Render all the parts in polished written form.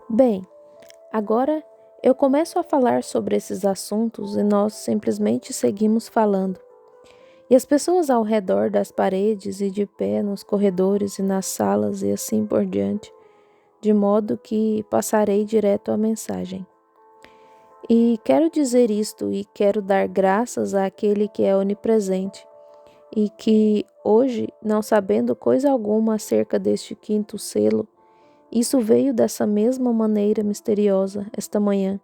Bem, agora eu começo a falar sobre esses assuntos e nós simplesmente seguimos falando. E as pessoas ao redor das paredes e de pé nos corredores e nas salas e assim por diante, de modo que passarei direto à mensagem. E quero dizer isto e quero dar graças àquele que é onipresente e que hoje, não sabendo coisa alguma acerca deste quinto selo, isso veio dessa mesma maneira misteriosa esta manhã,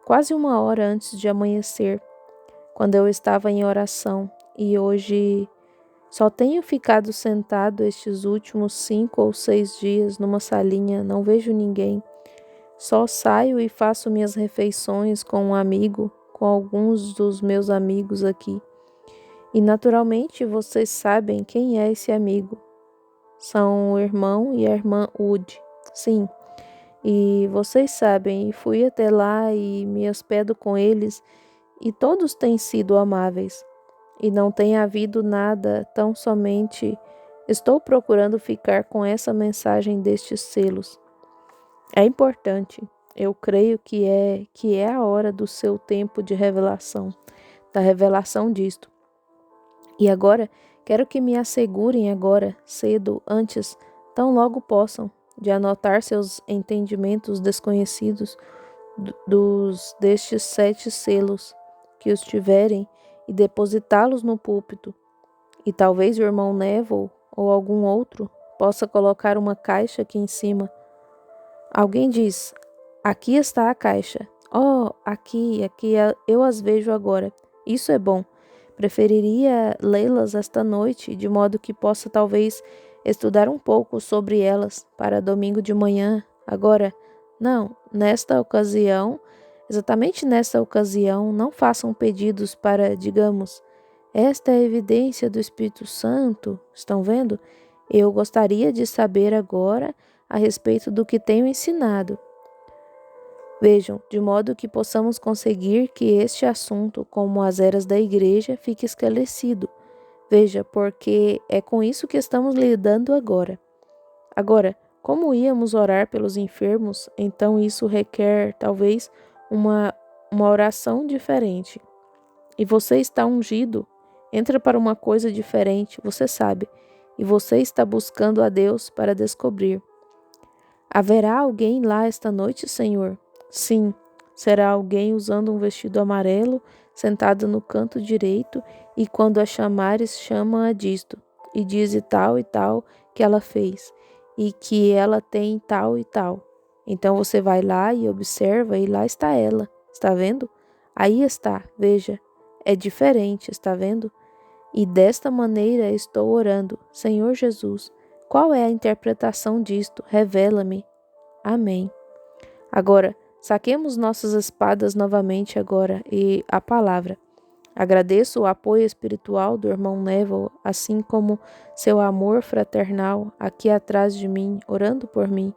quase uma hora antes de amanhecer, quando eu estava em oração, e hoje só tenho ficado sentado estes últimos 5 ou 6 dias numa salinha, não vejo ninguém. Só saio e faço minhas refeições com um amigo, com alguns dos meus amigos aqui. E naturalmente vocês sabem quem é esse amigo. São o irmão e a irmã Wood. Sim, e vocês sabem, e fui até lá e me hospedo com eles, e todos têm sido amáveis. E não tem havido nada, tão somente estou procurando ficar com essa mensagem destes selos. É importante. Eu creio que é a hora do seu tempo de revelação, da revelação disto. E agora quero que me assegurem agora, cedo, antes, tão logo possam, de anotar seus entendimentos desconhecidos destes 7 selos, que os tiverem, e depositá-los no púlpito. E talvez o irmão Neville ou algum outro possa colocar uma caixa aqui em cima. Alguém diz: aqui está a caixa. Oh, aqui, eu as vejo agora. Isso é bom. Preferiria lê-las esta noite, de modo que possa talvez estudar um pouco sobre elas para domingo de manhã. Agora, não, nesta ocasião, exatamente nesta ocasião, não façam pedidos para, digamos, esta é a evidência do Espírito Santo. Estão vendo? Eu gostaria de saber agora a respeito do que tenho ensinado. Vejam, de modo que possamos conseguir que este assunto, como as eras da igreja, fique esclarecido. Veja, porque é com isso que estamos lidando agora. Agora, como íamos orar pelos enfermos, então isso requer, talvez, uma oração diferente. E você está ungido, entra para uma coisa diferente, você sabe, e você está buscando a Deus para descobrir. Haverá alguém lá esta noite, Senhor? Sim, será alguém usando um vestido amarelo, sentado no canto direito, e quando a chamares, chama-a disto, e diz e tal que ela fez, e que ela tem tal e tal. Então você vai lá e observa, e lá está ela. Está vendo? Aí está, veja. É diferente, está vendo? E desta maneira estou orando. Senhor Jesus, qual é a interpretação disto? Revela-me. Amém. Agora, saquemos nossas espadas novamente agora e a palavra. Agradeço o apoio espiritual do irmão Neville, assim como seu amor fraternal aqui atrás de mim, orando por mim,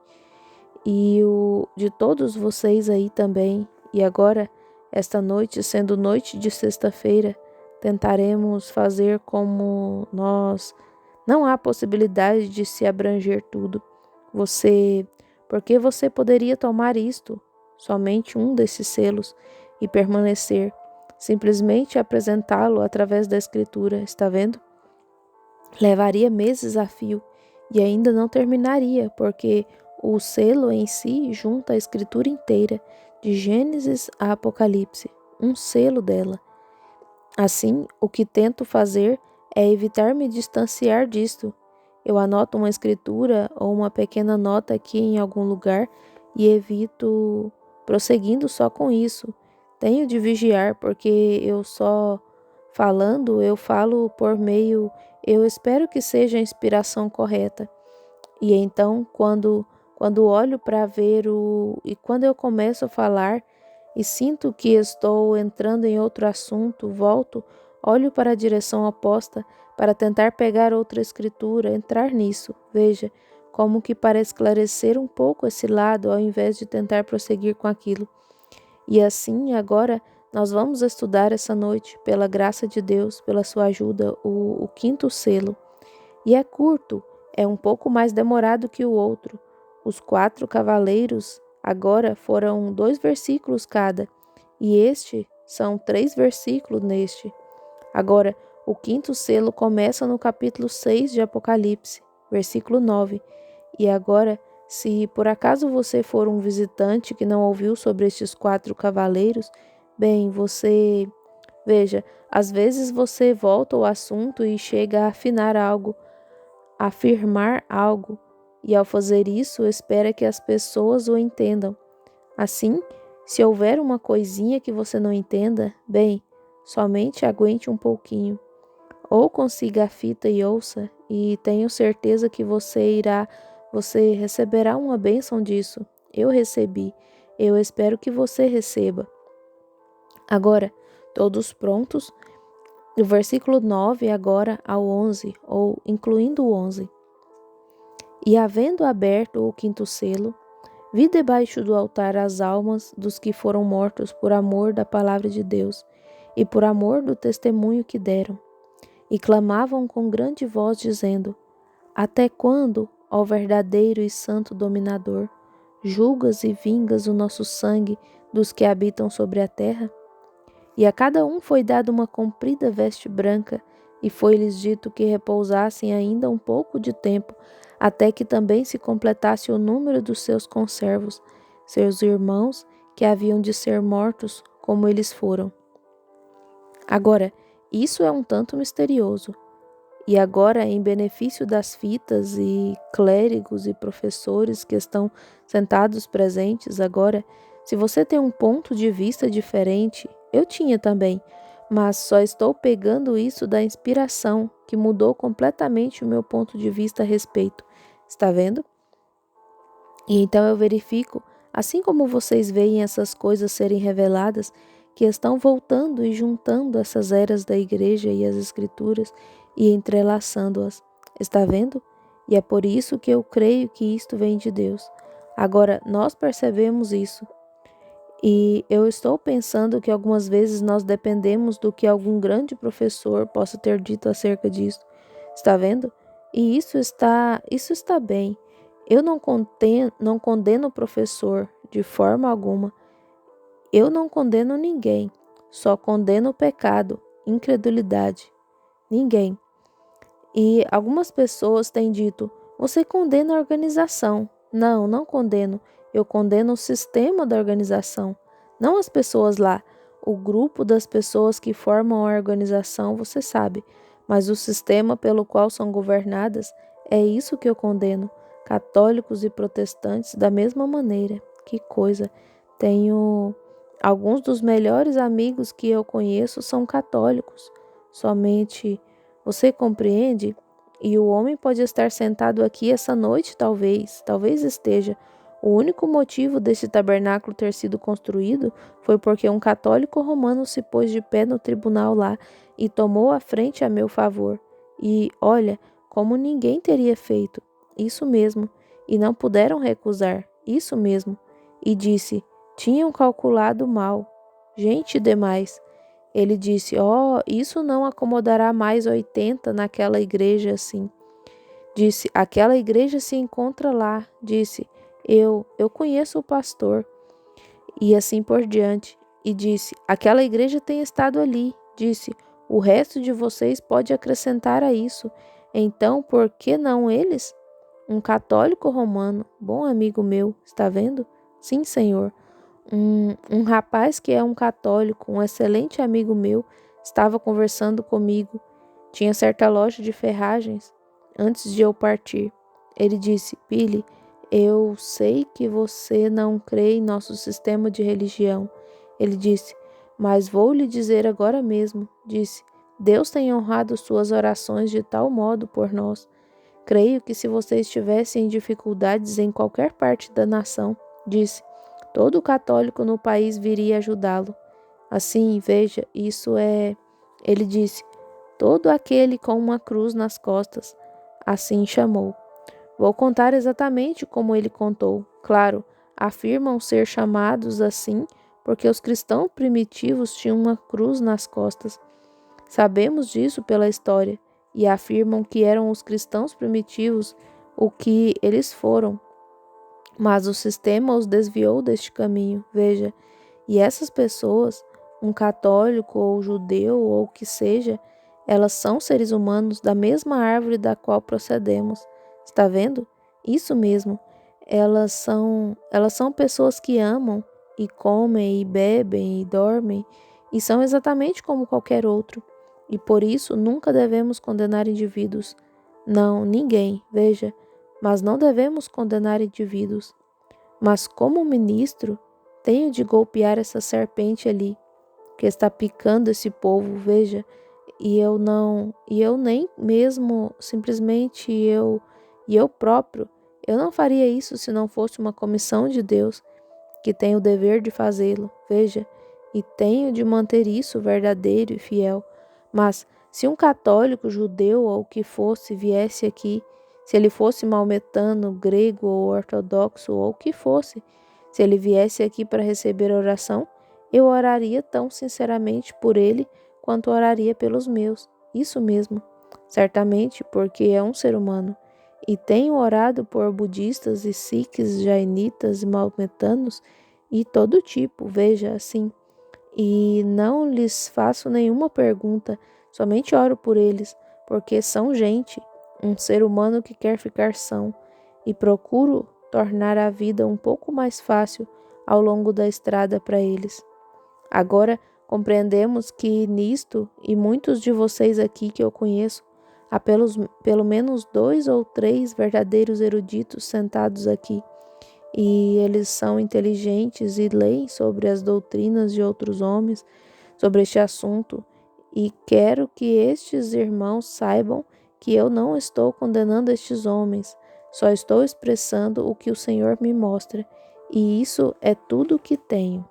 e o de todos vocês aí também. E agora, esta noite, sendo noite de sexta-feira, tentaremos fazer como nós. Não há possibilidade de se abranger tudo. Porque você poderia tomar isto, somente um desses selos, e permanecer, simplesmente apresentá-lo através da escritura, está vendo? Levaria meses a fio e ainda não terminaria, porque o selo em si junta a escritura inteira, de Gênesis a Apocalipse, um selo dela. Assim, o que tento fazer é evitar me distanciar disto. Eu anoto uma escritura ou uma pequena nota aqui em algum lugar e evito prosseguindo só com isso. Tenho de vigiar porque eu falo por meio, eu espero que seja a inspiração correta. E então, quando olho para ver e quando eu começo a falar e sinto que estou entrando em outro assunto, volto, olho para a direção oposta para tentar pegar outra escritura, entrar nisso. Veja, como que para esclarecer um pouco esse lado ao invés de tentar prosseguir com aquilo. E assim, agora, nós vamos estudar essa noite, pela graça de Deus, pela sua ajuda, o quinto selo. E é curto, é um pouco mais demorado que o outro. Os 4 cavaleiros agora foram 2 versículos cada, e este são 3 versículos neste. Agora, o quinto selo começa no capítulo 6 de Apocalipse, versículo 9. E agora, se por acaso você for um visitante que não ouviu sobre estes 4 cavaleiros, bem, veja, às vezes você volta ao assunto e chega a afinar algo, a afirmar algo, e ao fazer isso, espera que as pessoas o entendam. Assim, se houver uma coisinha que você não entenda, bem, somente aguente um pouquinho. Ou consiga a fita e ouça, e tenho certeza que você receberá uma bênção disso. Eu recebi, eu espero que você receba. Agora, todos prontos? Do versículo 9 agora ao 11, ou incluindo o 11. E havendo aberto o quinto selo, vi debaixo do altar as almas dos que foram mortos por amor da palavra de Deus e por amor do testemunho que deram. E clamavam com grande voz, dizendo: Até quando, ó verdadeiro e santo dominador, julgas e vingas o nosso sangue dos que habitam sobre a terra? E a cada um foi dada uma comprida veste branca, e foi-lhes dito que repousassem ainda um pouco de tempo, até que também se completasse o número dos seus conservos, seus irmãos, que haviam de ser mortos como eles foram. Agora, isso é um tanto misterioso. E agora, em benefício das fitas e clérigos e professores que estão sentados presentes agora, se você tem um ponto de vista diferente, eu tinha também, mas só estou pegando isso da inspiração, que mudou completamente o meu ponto de vista a respeito. Está vendo? E então eu verifico, assim como vocês veem essas coisas serem reveladas, que estão voltando e juntando essas eras da igreja e as escrituras e entrelaçando-as. Está vendo? E é por isso que eu creio que isto vem de Deus. Agora, nós percebemos isso. E eu estou pensando que algumas vezes nós dependemos do que algum grande professor possa ter dito acerca disso. Está vendo? E isso está bem. Eu não condeno o professor de forma alguma. Eu não condeno ninguém. Só condeno o pecado, incredulidade. Ninguém. E algumas pessoas têm dito: você condena a organização. Não, não condeno. Eu condeno o sistema da organização, não as pessoas lá. O grupo das pessoas que formam a organização, você sabe, mas o sistema pelo qual são governadas, é isso que eu condeno. Católicos e protestantes da mesma maneira. Que coisa. Tenho alguns dos melhores amigos que eu conheço são católicos. Somente você compreende? E o homem pode estar sentado aqui essa noite, talvez esteja. O único motivo desse tabernáculo ter sido construído foi porque um católico romano se pôs de pé no tribunal lá e tomou a frente a meu favor. E, olha, como ninguém teria feito. Isso mesmo. E não puderam recusar. Isso mesmo. E disse: tinham calculado mal. Gente demais. Ele disse: isso não acomodará mais 80 naquela igreja assim. Disse: aquela igreja se encontra lá. Disse: eu conheço o pastor. E assim por diante. E disse: aquela igreja tem estado ali. Disse: o resto de vocês pode acrescentar a isso. Então, por que não eles? Um católico romano, bom amigo meu, está vendo? Sim, senhor. Um rapaz que é um católico, um excelente amigo meu, estava conversando comigo. Tinha certa loja de ferragens antes de eu partir. Ele disse: Billy, eu sei que você não crê em nosso sistema de religião. Ele disse: mas vou lhe dizer agora mesmo. Disse: Deus tem honrado suas orações de tal modo por nós. Creio que se você estivesse em dificuldades em qualquer parte da nação, disse, todo católico no país viria ajudá-lo. Assim, veja, isso é... Ele disse, todo aquele com uma cruz nas costas. Assim chamou. Vou contar exatamente como ele contou. Claro, afirmam ser chamados assim porque os cristãos primitivos tinham uma cruz nas costas. Sabemos disso pela história e afirmam que eram os cristãos primitivos o que eles foram. Mas o sistema os desviou deste caminho, veja. E essas pessoas, um católico ou judeu ou o que seja, elas são seres humanos da mesma árvore da qual procedemos. Está vendo? Isso mesmo. Elas são pessoas que amam e comem e bebem e dormem e são exatamente como qualquer outro. E por isso nunca devemos condenar indivíduos. Não, ninguém, veja, mas não devemos condenar indivíduos. Mas como ministro, tenho de golpear essa serpente ali, que está picando esse povo, veja, e eu nem mesmo, simplesmente eu próprio, eu não faria isso se não fosse uma comissão de Deus, que tem o dever de fazê-lo, veja, e tenho de manter isso verdadeiro e fiel. Mas se um católico, judeu ou o que fosse viesse aqui, se ele fosse maometano, grego ou ortodoxo ou o que fosse, se ele viesse aqui para receber oração, eu oraria tão sinceramente por ele quanto oraria pelos meus. Isso mesmo, certamente, porque é um ser humano. E tenho orado por budistas e sikhs, jainitas e maometanos e todo tipo, veja assim. E não lhes faço nenhuma pergunta, somente oro por eles, porque são gente, um ser humano que quer ficar são, e procuro tornar a vida um pouco mais fácil ao longo da estrada para eles. Agora compreendemos que nisto, e muitos de vocês aqui que eu conheço, há pelo menos 2 ou 3 verdadeiros eruditos sentados aqui, e eles são inteligentes e leem sobre as doutrinas de outros homens sobre este assunto, e quero que estes irmãos saibam que eu não estou condenando estes homens, só estou expressando o que o Senhor me mostra, e isso é tudo o que tenho.